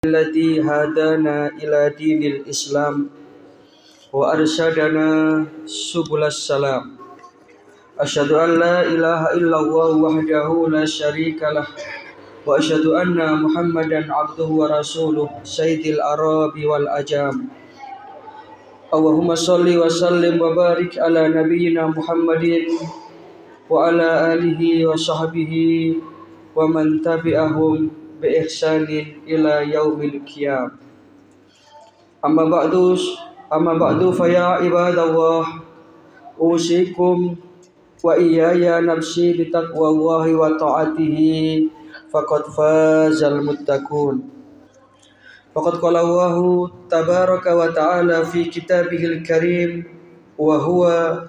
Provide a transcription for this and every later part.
الذي هدانا إلى دين الإسلام وأرشدنا سبل السلام أشهد أن لا إله إلا الله وحده لا شريك له وأشهد أن محمدا عبده ورسوله سيد الأعراب والأجام اللهم صل وسلم وبارك على نبينا محمد وعلى آله وصحبه ومن تبعهم بإحسان إلى يوم القيامة أما بعد فيا عباد الله أوصيكم وإياي نفسي بتقوى الله وطاعته فقد فاز المتقون فقد قال الله تبارك وتعالى في كتابه الكريم وهو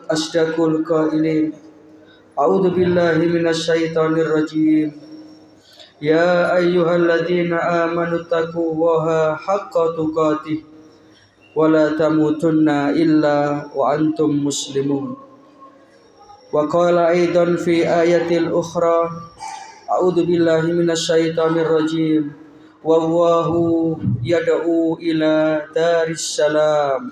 أصدق القائلين أعوذ بالله من الشيطان الرجيم يا أيها الذين آمنوا اتقوا الله حق تقاته ولا تموتن إلا وأنتم مسلمون وقال أيضا في آية الأخرى أعوذ بالله من الشيطان الرجيم والله يدعو إلى دار السلام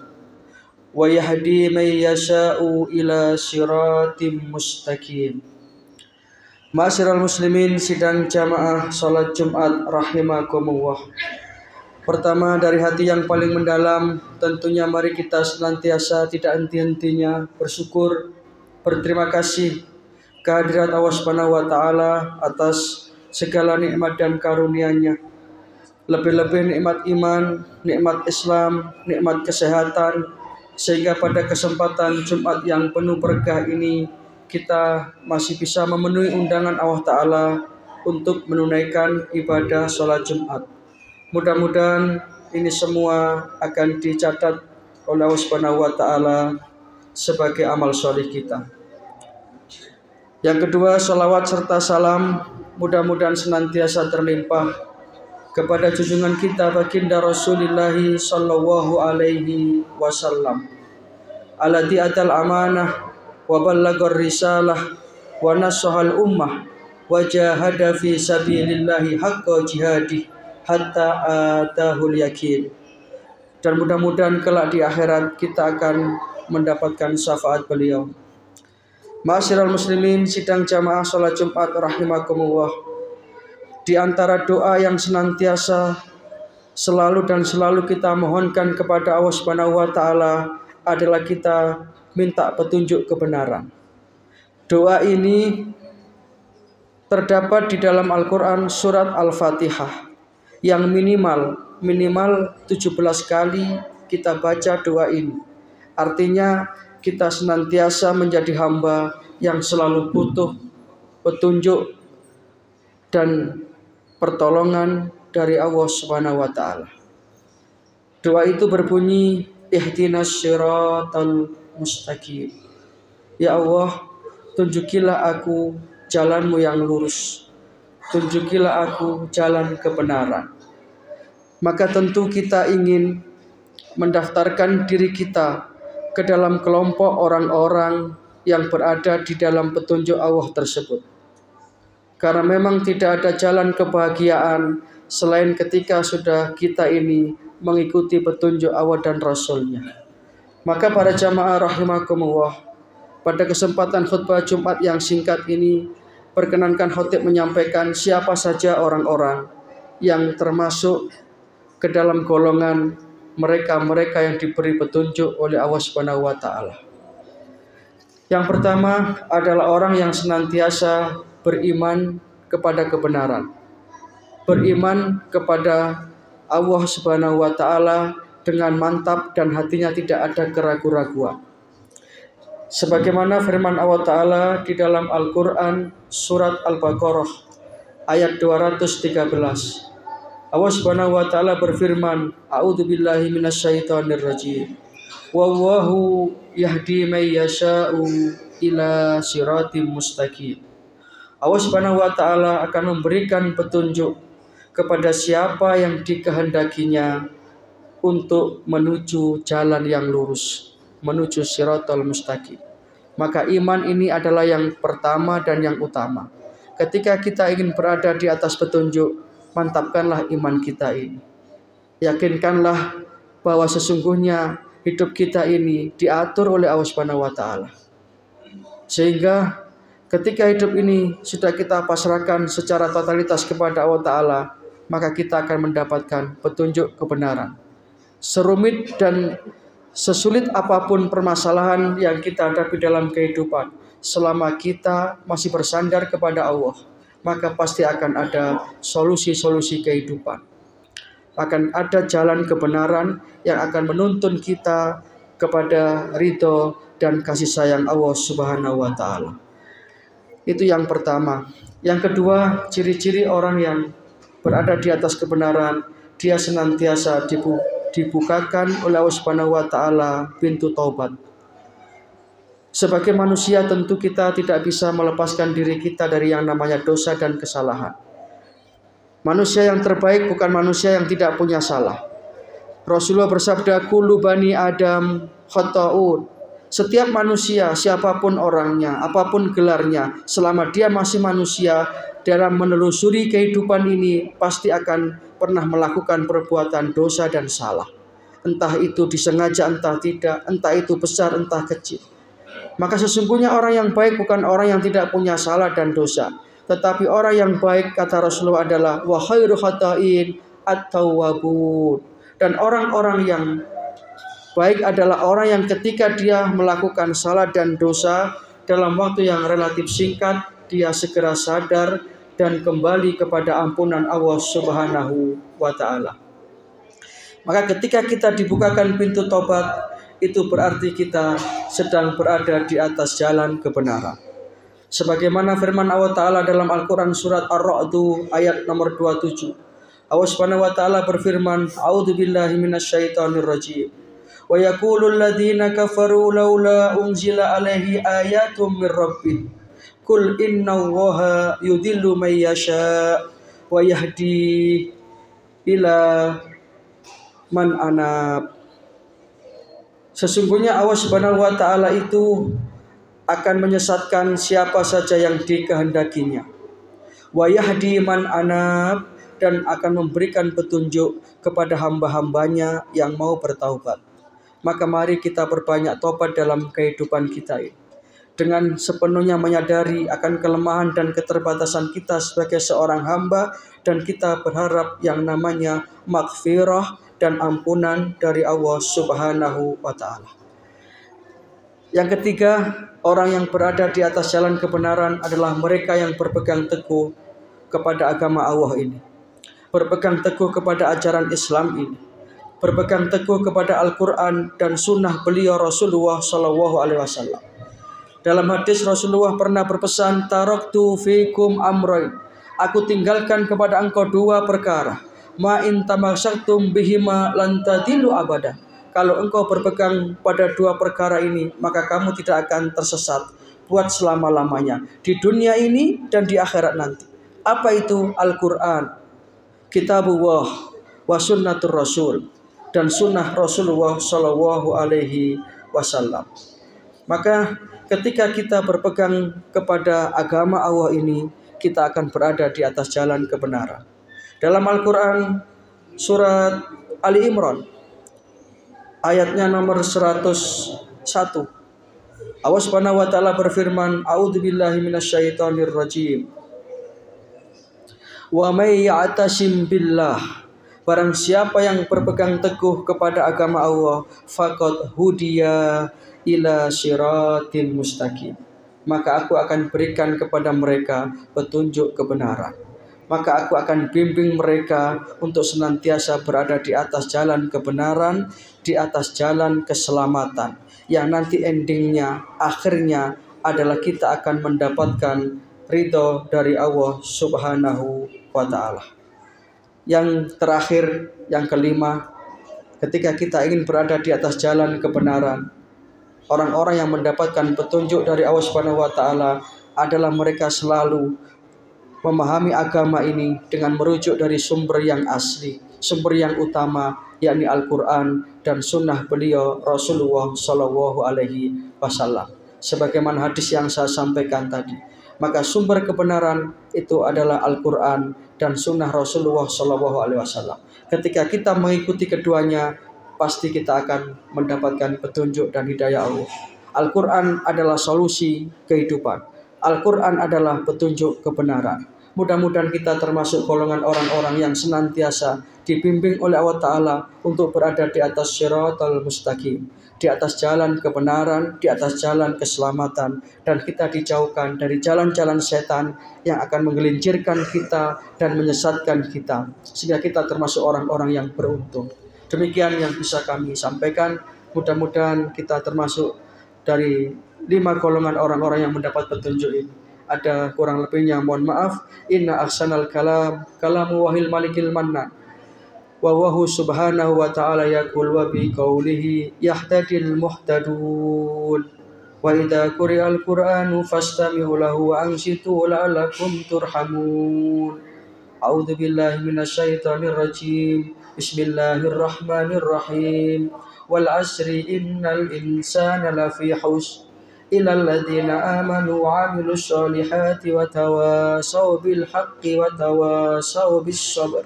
ويهدي من يشاء إلى صراط مستقيم. Ma'asyiral muslimin, sidang jamaah salat Jumat rahimakumullah. Pertama, dari hati yang paling mendalam, tentunya mari kita senantiasa tidak henti-hentinya bersyukur, berterima kasih kehadirat Allah Subhanahu wa taala atas segala nikmat dan karunia-Nya. Lebih-lebih nikmat iman, nikmat Islam, nikmat kesehatan, sehingga pada kesempatan Jumat yang penuh berkah ini kita masih bisa memenuhi undangan Allah Ta'ala untuk menunaikan ibadah sholat Jumat. Mudah-mudahan ini semua akan dicatat oleh Allah Subhanahu wa Ta'ala sebagai amal sholih kita. Yang kedua, sholawat serta salam mudah-mudahan senantiasa terlimpah kepada junjungan kita baginda Rasulullah sallallahu alaihi wasallam alladzi atal amanah wa ballagar risalah wa nasahal ummah wa jahada fi sabilillahi haqqa jihadih hatta atahul yakin. Dan mudah-mudahan kelak di akhirat kita akan mendapatkan syafaat beliau. Ma'asyiral muslimin, sidang jamaah salat Jumat rahimakumullah. Di antara doa yang senantiasa selalu kita mohonkan kepada Allah Subhanahu wa taala adalah kita minta petunjuk kebenaran. Doa ini terdapat di dalam Al-Quran surat Al-Fatihah yang minimal 17 kali kita baca doa ini. Artinya kita senantiasa menjadi hamba yang selalu butuh petunjuk dan pertolongan dari Allah Subhanahu wa taala. Doa itu berbunyi ihdinas siratal mustaqim. Ya Allah, tunjukilah aku jalanmu yang lurus. Tunjukilah aku jalan kebenaran. Maka tentu kita ingin mendaftarkan diri kita ke dalam kelompok orang-orang yang berada di dalam petunjuk Allah tersebut. Karena memang tidak ada jalan kebahagiaan selain ketika sudah kita ini mengikuti petunjuk Allah dan Rasul-Nya. Maka para jamaah rahimakumullah, pada kesempatan khutbah Jumat yang singkat ini, perkenankan khotib menyampaikan siapa saja orang-orang yang termasuk ke dalam golongan mereka-mereka yang diberi petunjuk oleh Allah Subhanahu wa taala. Yang pertama adalah orang yang senantiasa beriman kepada kebenaran. Beriman kepada Allah Subhanahu wa taala dengan mantap dan hatinya tidak ada keraguan-raguan. Sebagaimana firman Allah Ta'ala di dalam Al-Quran surat Al-Baqarah ayat 213. Allah Subhanahu wa taala berfirman, A'udzu billahi minasyaitonir rajim. Wallahu yahdi may yasha'u ila siratim mustaqim. Allah Subhanahu wa taala akan memberikan petunjuk kepada siapa yang dikehendakinya untuk menuju jalan yang lurus, menuju siratal mustaqim. Maka iman ini adalah yang pertama dan yang utama. Ketika kita ingin berada di atas petunjuk, mantapkanlah iman kita ini. Yakinkanlah bahwa sesungguhnya hidup kita ini diatur oleh Allah Subhanahu wa taala. Sehingga ketika hidup ini sudah kita pasrahkan secara totalitas kepada Allah taala, maka kita akan mendapatkan petunjuk kebenaran. Serumit dan sesulit apapun permasalahan yang kita hadapi dalam kehidupan, selama kita masih bersandar kepada Allah, maka pasti akan ada solusi-solusi kehidupan. Akan ada jalan kebenaran yang akan menuntun kita kepada ridho dan kasih sayang Allah Subhanahu wa taala. Itu yang pertama. Yang kedua, ciri-ciri orang yang berada di atas kebenaran, dia senantiasa dibukakan oleh Allah Subhanahu wa taala pintu taubat. Sebagai manusia tentu kita tidak bisa melepaskan diri kita dari yang namanya dosa dan kesalahan. Manusia yang terbaik bukan manusia yang tidak punya salah. Rasulullah bersabda, kullu bani Adam khata'un. Setiap manusia, siapapun orangnya, apapun gelarnya, selama dia masih manusia, dalam menelusuri kehidupan ini pasti akan pernah melakukan perbuatan dosa dan salah. Entah itu disengaja, entah tidak, entah itu besar, entah kecil. Maka sesungguhnya orang yang baik bukan orang yang tidak punya salah dan dosa. Tetapi orang yang baik, kata Rasulullah, adalah wa khairu khata'in at-tawwabun. Dan orang-orang yang baik adalah orang yang ketika dia melakukan salah dan dosa dalam waktu yang relatif singkat, dia segera sadar dan kembali kepada ampunan Allah Subhanahu wa taala. Maka ketika kita dibukakan pintu tobat, itu berarti kita sedang berada di atas jalan kebenaran. Sebagaimana firman Allah Ta'ala dalam Al-Quran surat Ar-Ra'd ayat nomor 27. Allah Subhanahu wa taala berfirman, A'udzubillahi minasyaitonirrajim. Wa yaqulul ladzina kafaru laula unzila alaihi ayatum mir rabbih. Qul innallaha yudhillu may yasha wa yahdi ila man anab. Sesungguhnya Allah Subhanahu wa taala itu akan menyesatkan siapa saja yang dikehendakinya. Wa yahdi man anab, dan akan memberikan petunjuk kepada hamba-hambanya yang mau bertaubat. Maka mari kita perbanyak taubat dalam kehidupan kita ini. Dengan sepenuhnya menyadari akan kelemahan dan keterbatasan kita sebagai seorang hamba, dan kita berharap yang namanya maghfirah dan ampunan dari Allah Subhanahu wa taala. Yang ketiga, orang yang berada di atas jalan kebenaran adalah mereka yang berpegang teguh kepada agama Allah ini, berpegang teguh kepada ajaran Islam ini, berpegang teguh kepada Al-Quran dan sunnah beliau Rasulullah SAW. Dalam hadis Rasulullah pernah berpesan, taraktu fikum amrain, aku tinggalkan kepada engkau dua perkara, ma in tamassaktum bihima lan tadillu abada. Kalau engkau berpegang pada dua perkara ini, maka kamu tidak akan tersesat buat selama-lamanya, di dunia ini dan di akhirat nanti. Apa itu? Al-Quran, Kitabullah, wa sunnatur Rasul, dan sunnah Rasulullah Sallallahu Alaihi Wasallam. Maka ketika kita berpegang kepada agama Allah ini, kita akan berada di atas jalan kebenaran. Dalam Al-Quran surat Ali Imran ayatnya nomor 101, Allah Subhanahu wa taala berfirman, A'udzubillahi minasyaitonirrajim. Wa may ya'tasim billah, barang siapa yang berpegang teguh kepada agama Allah, faqad hudiya ila siratil mustaqim, maka aku akan berikan kepada mereka petunjuk kebenaran. Maka aku akan bimbing mereka untuk senantiasa berada di atas jalan kebenaran, di atas jalan keselamatan, yang nanti endingnya, akhirnya adalah kita akan mendapatkan ridho dari Allah Subhanahu wa ta'ala. Yang terakhir, yang kelima, ketika kita ingin berada di atas jalan kebenaran, orang-orang yang mendapatkan petunjuk dari Allah Subhanahu wa ta'ala adalah mereka selalu memahami agama ini dengan merujuk dari sumber yang asli, sumber yang utama, yakni Al-Quran dan sunnah beliau Rasulullah Sallallahu Alaihi Wasallam. Sebagaimana hadis yang saya sampaikan tadi, Maka sumber kebenaran itu adalah Al-Quran dan Sunnah Rasulullah SAW. Ketika kita mengikuti keduanya, pasti kita akan mendapatkan petunjuk dan hidayah Allah. Al-Quran adalah solusi kehidupan. Al-Quran adalah petunjuk kebenaran. Mudah-mudahan kita termasuk golongan orang-orang yang senantiasa dibimbing oleh Allah Ta'ala untuk berada di atas Shiratal Mustaqim, di atas jalan kebenaran, di atas jalan keselamatan, dan kita dijauhkan dari jalan-jalan setan yang akan menggelincirkan kita dan menyesatkan kita, sehingga kita termasuk orang-orang yang beruntung. Demikian yang bisa kami sampaikan. Mudah-mudahan kita termasuk dari 5 golongan orang-orang yang mendapat petunjuk ini. Ada kurang lebihnya mohon maaf. Inna ahsanal kalam kalamu wahil malikil manna wa wahu subhanahu wa ta'ala yaqul wa bi qawlihi yahtadil muhtadun wa idza quri'al qur'anu fastami'u lahu wa ansitu la'allakum turhamun. A'udzu billahi minasyaitonir rajim. Bismillahirrahmanirrahim. Wal asri innal insana lafi khusr إلى الذين آمنوا وعملوا الصالحات وتواصوا بالحق وتواصوا بالصبر.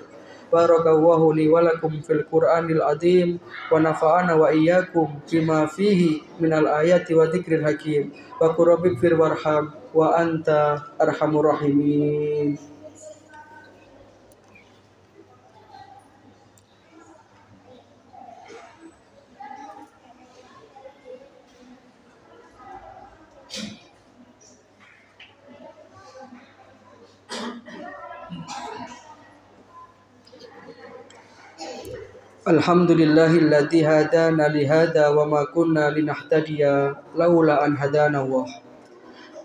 بارك الله لي ولكم في القرآن العظيم ونفعنا وإياكم بما فيه من الآيات وذكر الحكيم. وقل رب اغفر وارحم وأنت أرحم الراحمين. Alhamdulillahilladzi hadana lihada wa ma kunna linahtadiya laula an hadana Allah.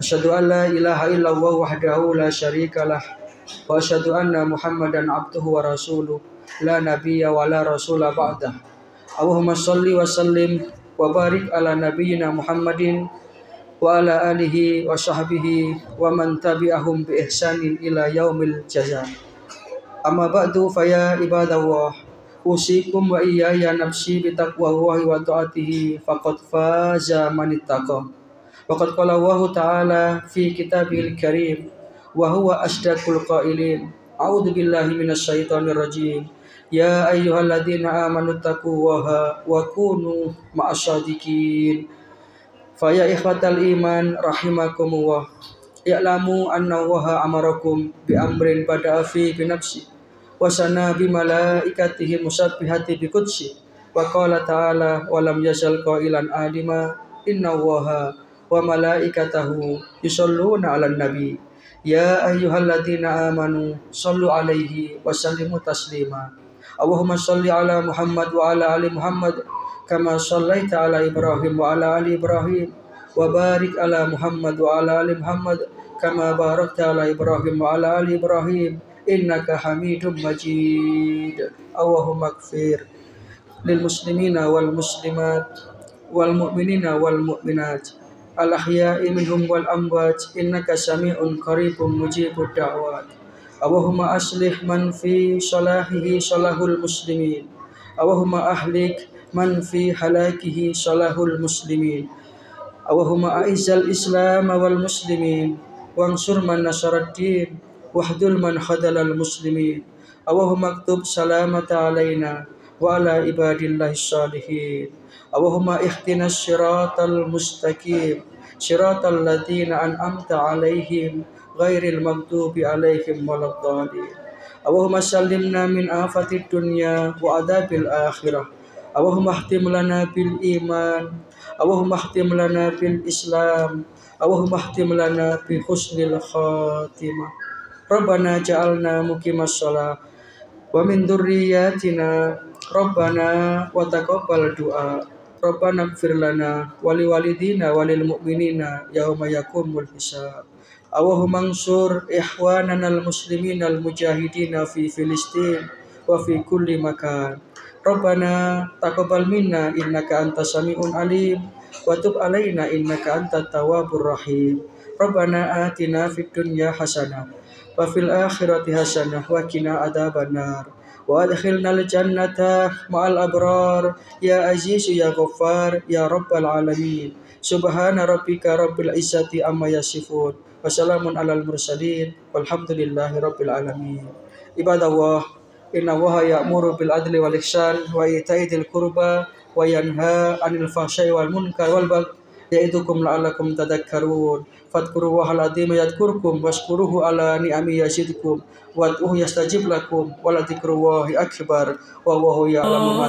Asyhadu an la ilaha illallah wahdahu la syarikalah wa asyhadu anna Muhammadan abduhu wa rasuluh la nabiyya wa la rasula ba'dah. Allahumma shalli wa sallim wa barik ala nabiyyina Muhammadin wa ala alihi wa sahbihi wa man tabi'ahum bi ihsanin ila yaumil jazaa. Amma ba'du fa ya ibadallah, usikum wa iyaya nafsi bitaqwallahi wa ta'atihi faqad faza man ittaqa. Wa qad qala Allah ta'ala fi kitabihil karim wa huwa asdaqul qailin. A'udzu billahi minasyaitonir rajim. Ya ayyuhalladzina amanu taqullaha wa kunu ma'asyadiqin. Fa ya ikhwatal iman rahimakumullah. Ya'lamu anna Allaha amarakum bi amrin bada'a fi bi nafsi wa sana bi malaikatihi musabbihati bi qudsi wa qala ta'ala wa lam yazal qailan alima inna Allaha wa malaikatahu yusholluna 'alan nabi ya ayyuhalladzina amanu shallu 'alaihi wa sallimu taslima. Allahumma shalli 'ala Muhammad wa 'ala ali Muhammad kama shallaita 'ala Ibrahim wa 'ala ali Ibrahim wa barik 'ala Muhammad wa 'ala ali Muhammad kama barakta 'ala Ibrahim wa 'ala ali Ibrahim innaka hamidum majid. Allahumma ighfir lil muslimina wal muslimat wal mu'minina wal mu'minat al ahya'i minhum wal amwat innaka sami'un qaribun mujibud da'wat. Allahumma aslih man fi salahihi salahul muslimin. Allahumma ahlik man fi halakihi salahul muslimin. Allahumma a'izzal islam wal muslimin wansur man nasaraddin wahdul man khadalal muslimin. Allahumma aktub salamata alaina wa ala ibadillahi salihin. Allahumma ihdinas siratal mustaqim siratal ladzina an'amta alaihim ghairil maghdubi alaihim waladdallin. Allahumma sallimna min afatid dunya wa adabil akhirah. Allahumma ihtim lana bil iman. Allahumma ihtim lana bil islam. Allahumma ihtim lana bi husnil khatimah. Rabbana ja'alna muqimas shalah wa min dzurriyyatina Rabbana wa taqabbal du'a. Rabbana ighfir lana wa liwalidina wa lil mu'minina yauma yaqumul hisab. Allahumma ansur ikhwananal musliminal mujahidina fi Filistin wa fi kulli makan. Rabbana taqabbal minna innaka antas sami'un alim wa tub alaina innaka antat tawwabur rahim. Rabbana atina fid dunya hasanah wa fil akhirati hasanah wa qina adzabannar wa adkhilnal jannata ma'al abrar ya aziz ya ghaffar ya rabbal alamin. Subhana rabbika rabbil izzati amma yasifun Wassalamun alal mursalin walhamdulillahi rabbil alamin. Ibadallah, inna Allaha ya'muru bil adli wal ihsan wa ita'i dzil qurba wa yanha 'anil fahsya'i wal munkar wal baghi ya'idukum la'allakum tadhakkarun. Fadhkurullahal 'azima yadhkurkum washkuruhu ala ni'ami yazidkum wad'uhu yastajib lakum wa la dzikrullahi akbar wallahu ya'lamu ma